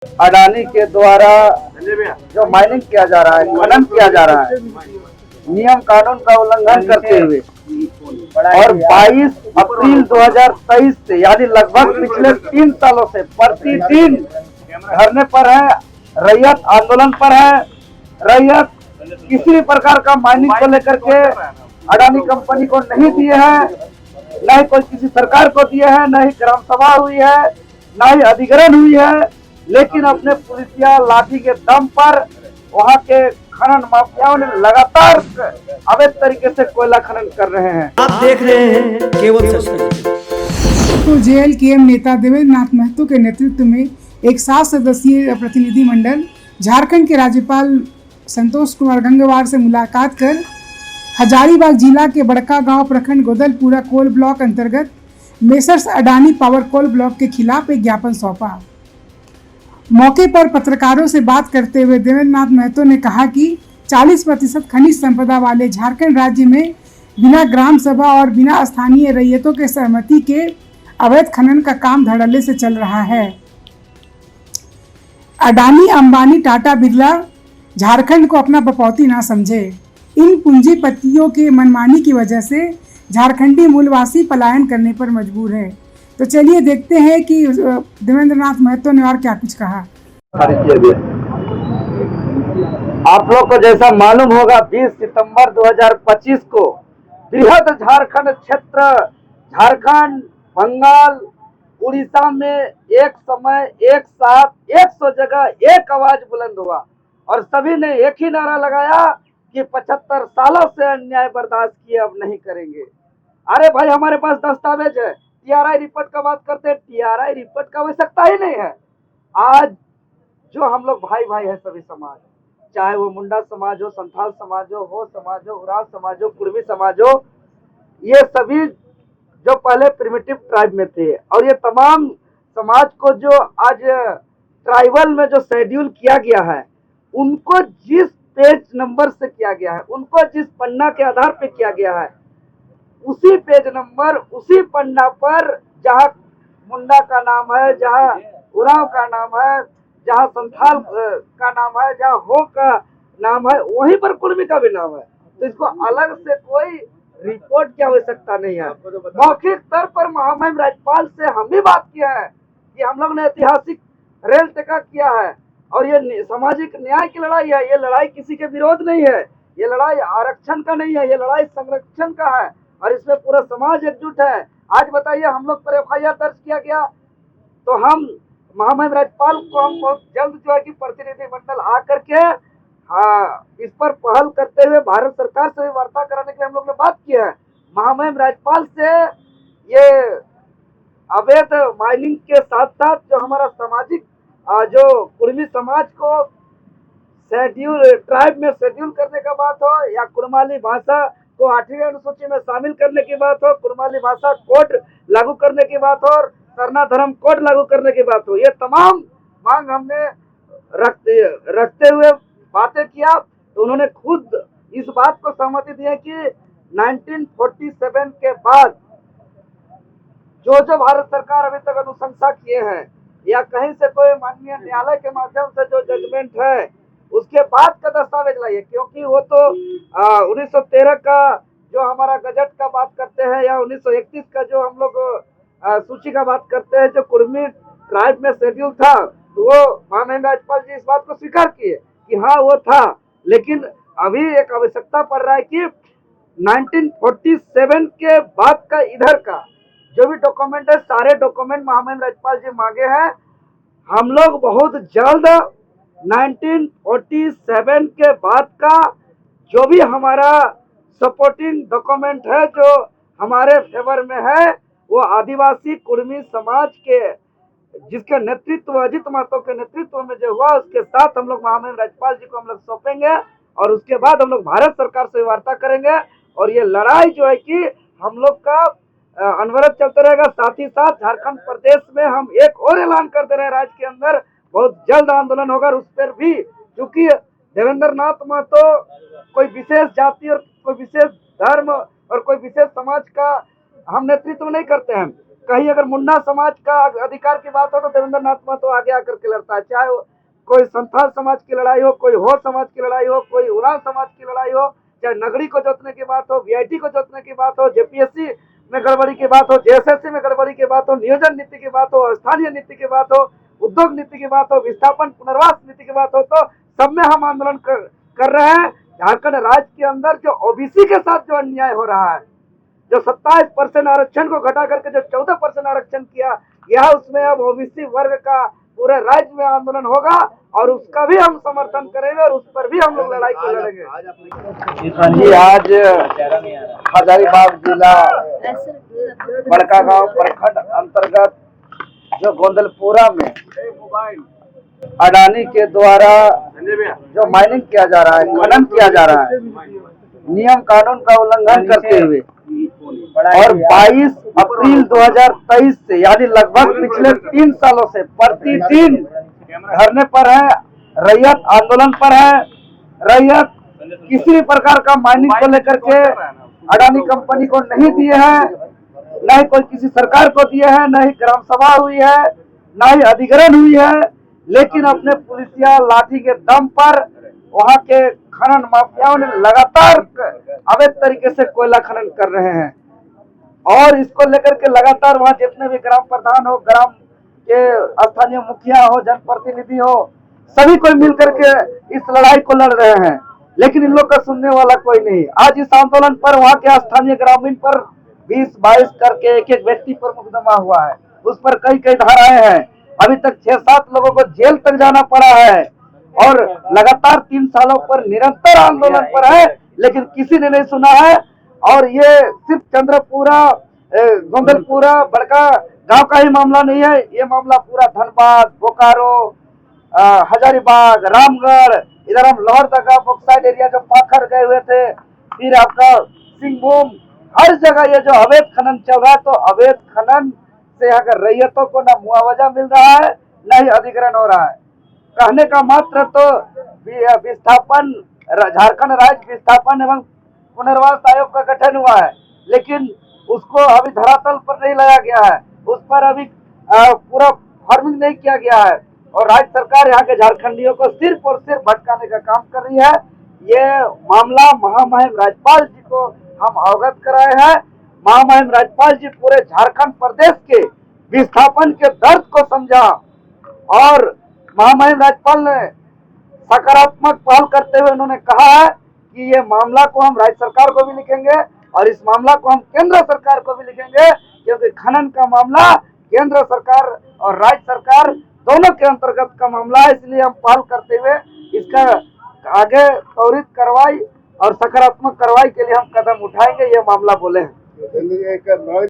अडानी के द्वारा जो माइनिंग किया जा रहा है, खनन किया जा रहा है, नियम कानून का उल्लंघन करते हुए और 22 अप्रैल 2023 से यानी लगभग पिछले 3 सालों से प्रतिदिन धरने पर है, रैयत आंदोलन पर है। रैयत किसी भी प्रकार का माइनिंग को लेकर के अडानी कंपनी को नहीं दिए हैं, न ही कोई किसी सरकार को दिए हैं, न ही ग्राम सभा हुई है, न ही अधिग्रहण हुई है, लेकिन अपने पुलिसिया लाठी के दम पर वहां के खनन माफियाओं ने लगातार अवैध तरीके से कोयला खनन कर रहे हैं। आप देख रहे हैं केवल सच। तो जेएलकेएम नेता देवेंद्र नाथ महतो के नेतृत्व में एक 7 सदस्यीय प्रतिनिधिमंडल झारखंड के राज्यपाल संतोष कुमार गंगवार से मुलाकात कर हजारीबाग जिला के बड़का गांव प्रखंड गोदलपुरा कोल ब्लॉक अंतर्गत Messrs Adani power coal block के खिलाफ एक ज्ञापन सौंपा। मौके पर पत्रकारों से बात करते हुए देवेंद्र नाथ महतो ने कहा कि 40% खनिज संपदा वाले झारखंड राज्य में बिना ग्राम सभा और बिना स्थानीय रैयतों के सहमति के अवैध खनन का काम धड़ल्ले से चल रहा है। अडानी, अंबानी, टाटा, बिरला झारखंड को अपना बपौती ना समझे। इन पूंजीपतियों के मनमानी की वजह से झारखंडी मूलवासी पलायन करने पर मजबूर है। तो चलिए देखते हैं कि देवेंद्र नाथ महतो ने और क्या कुछ कहा। आप लोग को जैसा मालूम होगा 20 सितंबर 2025 को बृहद झारखंड क्षेत्र, झारखंड, बंगाल, उड़ीसा में एक समय एक साथ 100 जगह एक आवाज बुलंद हुआ और सभी ने एक ही नारा लगाया कि 75 सालों से अन्याय बर्दाश्त किए अब नहीं करेंगे। अरे भाई, हमारे पास दस्तावेज है, टीआरआई रिपोर्ट का बात करते हैं, टीआरआई रिपोर्ट का आवश्यकता ही नहीं है। आज जो हम लोग भाई भाई है, सभी समाज, चाहे वो मुंडा समाज हो, संथाल समाज हो समाज हो, उराव समाज हो, कुर्मी समाज हो, ये सभी जो पहले प्रिमिटिव ट्राइब में थे और ये तमाम समाज को जो आज ट्राइबल में जो शेड्यूल किया गया है, उनको जिस पेज नंबर से किया गया है, उनको जिस पन्ना के आधार पे किया गया है, उसी पेज नंबर, उसी पन्ना पर जहाँ मुंडा का नाम है, जहाँ उराव का नाम है, जहाँ संथाल का नाम है, जहाँ हो का नाम है, वहीं पर कुर्मी का भी नाम है। तो इसको अलग से कोई रिपोर्ट की आवश्यकता नहीं है। मौखिक स्तर पर महामहिम राज्यपाल से हम भी बात किया है कि हम लोग ने ऐतिहासिक रेल टेका किया है और ये सामाजिक न्याय की लड़ाई है। ये लड़ाई किसी के विरोध नहीं है, ये लड़ाई आरक्षण का नहीं है, ये लड़ाई संरक्षण का है और इसमें पूरा समाज एकजुट है। आज बताइए, हम लोग पर एफआईआर दर्ज किया गया तो हम महामहिम राज्यपाल को हम बहुत जल्द जो है कि प्रतिनिधिमंडल आकर के इस पर पहल करते हुए भारत सरकार से भी वार्ता कराने के लिए हम लोग ने बात किया है। महामहिम राज्यपाल से ये अवैध माइनिंग के साथ साथ जो हमारा सामाजिक जो कुर्मी समाज को शेड्यूल ट्राइब में शेड्यूल करने का बात हो या कुर्माली भाषा को 8वीं अनुसूची में शामिल करने की बात हो, कुर्माली भाषा कोड लागू करने की बात हो और सरना धर्म कोड लागू करने की बात हो, ये तमाम मांग हमने रखते हुए बातें किया तो उन्होंने खुद इस बात को सहमति दी है कि 1947 के बाद जो भारत सरकार अभी तक अनुशंसा किए हैं या कहीं से कोई माननीय न्यायालय के माध्यम से जो जजमेंट है उसके बाद का दस्तावेज लाइए, क्योंकि वो तो 1913 का जो हमारा गजट का बात करते हैं या 1931 का जो हम लोग सूची का बात करते हैं जो कुर्मी ट्राइब में शेड्यूल था, तो वो महामहिम राज्यपाल जी इस बात को स्वीकार किए कि हाँ वो था। लेकिन अभी एक आवश्यकता पड़ रहा है कि 1947 के बाद का इधर का जो भी डॉक्यूमेंट है, सारे डॉक्यूमेंट महामहिम राज्यपाल जी मांगे हैं। हम लोग बहुत जल्द 1947 के बाद का जो भी हमारा सपोर्टिंग डॉक्यूमेंट है जो हमारे फेवर में है, वो आदिवासी कुर्मी समाज के जिसके नेतृत्व अजित महतो के नेतृत्व में जो हुआ, उसके साथ हम लोग महामहिम राज्यपाल जी को हम लोग सौंपेंगे और उसके बाद हम लोग भारत सरकार से वार्ता करेंगे और ये लड़ाई जो है कि हम लोग का अनवरत चलता रहेगा। साथ ही साथ झारखंड प्रदेश में हम एक और ऐलान कर दे रहे हैं, राज्य के अंदर बहुत जल्द आंदोलन होगा। उस पर भी क्योंकि देवेंद्र नाथ महतो कोई विशेष जाति और कोई विशेष धर्म और कोई विशेष समाज का हम नेतृत्व नहीं करते हैं। कहीं अगर मुन्ना समाज का अधिकार की बात हो तो देवेंद्र नाथ महतो आगे आकर के लड़ता है, चाहे कोई संथाल समाज की लड़ाई हो, कोई हो समाज की लड़ाई हो, कोई उरांव समाज की लड़ाई हो, चाहे नगरी को जोतने की बात हो, वीआईटी को जोतने की बात हो, जेपीएससी में गड़बड़ी की बात हो, जेएसएससी में गड़बड़ी की बात हो, नियोजन नीति की बात हो, स्थानीय नीति की बात हो, उद्योग नीति की बात हो, विस्थापन पुनर्वास नीति की बात हो, तो सब में हम आंदोलन कर रहे हैं। झारखंड राज्य के अंदर जो ओबीसी के साथ जो अन्याय हो रहा है, जो 27% आरक्षण को घटा करके जो 14% आरक्षण किया गया, उसमें अब ओबीसी वर्ग का पूरे राज्य में आंदोलन होगा और उसका भी हम समर्थन करेंगे और उस पर भी हम लोग लड़ाई को लड़ेंगे। जी, आज हजारीबाग जिला बड़कागांव प्रखंड अंतर्गत जो गोंदलपुरा में अडानी के द्वारा जो माइनिंग किया जा रहा है, खनन किया जा रहा है, नियम कानून का उल्लंघन करते हुए, और 22 अप्रैल 2023 से यानी लगभग पिछले 3 सालों से प्रतिदिन धरने पर है, रैयत आंदोलन पर है। रैयत किसी भी प्रकार का माइनिंग को लेकर के अडानी कंपनी को नहीं दिए हैं, न ही कोई किसी सरकार को दिए हैं, न ही ग्राम सभा हुई है, न ही अधिग्रहण हुई है, लेकिन अपने पुलिसिया लाठी के दम पर वहां के खनन माफियाओं ने लगातार अवैध तरीके से कोयला खनन कर रहे हैं। और इसको लेकर के लगातार वहां जितने भी ग्राम प्रधान हो, ग्राम के स्थानीय मुखिया हो, जनप्रतिनिधि हो, सभी कोई मिलकर के इस लड़ाई को लड़ रहे हैं, लेकिन इन लोग का सुनने वाला कोई नहीं। आज इस आंदोलन पर वहां के स्थानीय ग्रामीण पर 20-22 करके एक व्यक्ति पर मुकदमा हुआ है, उस पर कई धाराएं हैं। अभी तक 6-7 लोगों को जेल तक जाना पड़ा है और लगातार 3 सालों पर निरंतर आंदोलन पर है, लेकिन किसी ने नहीं सुना है। और ये सिर्फ चंद्रपुरा, गोंदलपुरा, बड़का गांव का ही मामला नहीं है, ये मामला पूरा धनबाद, बोकारो, हजारीबाग, रामगढ़, इधर हम लोहरदगा बॉक्साइड एरिया जो पाखर गए हुए थे, फिर आपका सिंहभूम, हर जगह ये जो अवैध खनन चल रहा है, तो अवैध खनन से यहाँ के रैयतों को न मुआवजा मिल रहा है, न ही अधिग्रहण हो रहा है। कहने का मात्र तो विस्थापन, झारखंड राज्य विस्थापन एवं पुनर्वास आयोग का गठन हुआ है, लेकिन उसको अभी धरातल पर नहीं लाया गया है, उस पर अभी पूरा फार्मिंग नहीं किया गया है, और राज्य सरकार यहाँ के झारखंडियों को सिर्फ और सिर्फ भटकाने का काम कर रही है। ये मामला महामहिम राज्यपाल जी को हम अवगत कराए हैं। महामहिम राज्यपाल जी पूरे झारखंड प्रदेश के विस्थापन के दर्द को समझा और महामहिम राज्यपाल ने सकारात्मक पहल करते हुए उन्होंने कहा है कि ये मामला को हम राज्य सरकार को भी लिखेंगे और इस मामला को हम केंद्र सरकार को भी लिखेंगे, क्योंकि खनन का मामला केंद्र सरकार और राज्य सरकार दोनों के अंतर्गत का मामला है। इसलिए हम पहल करते हुए इसका आगे त्वरित कार्रवाई और सकारात्मक कार्रवाई के लिए हम कदम उठाएंगे, ये मामला बोले हैं।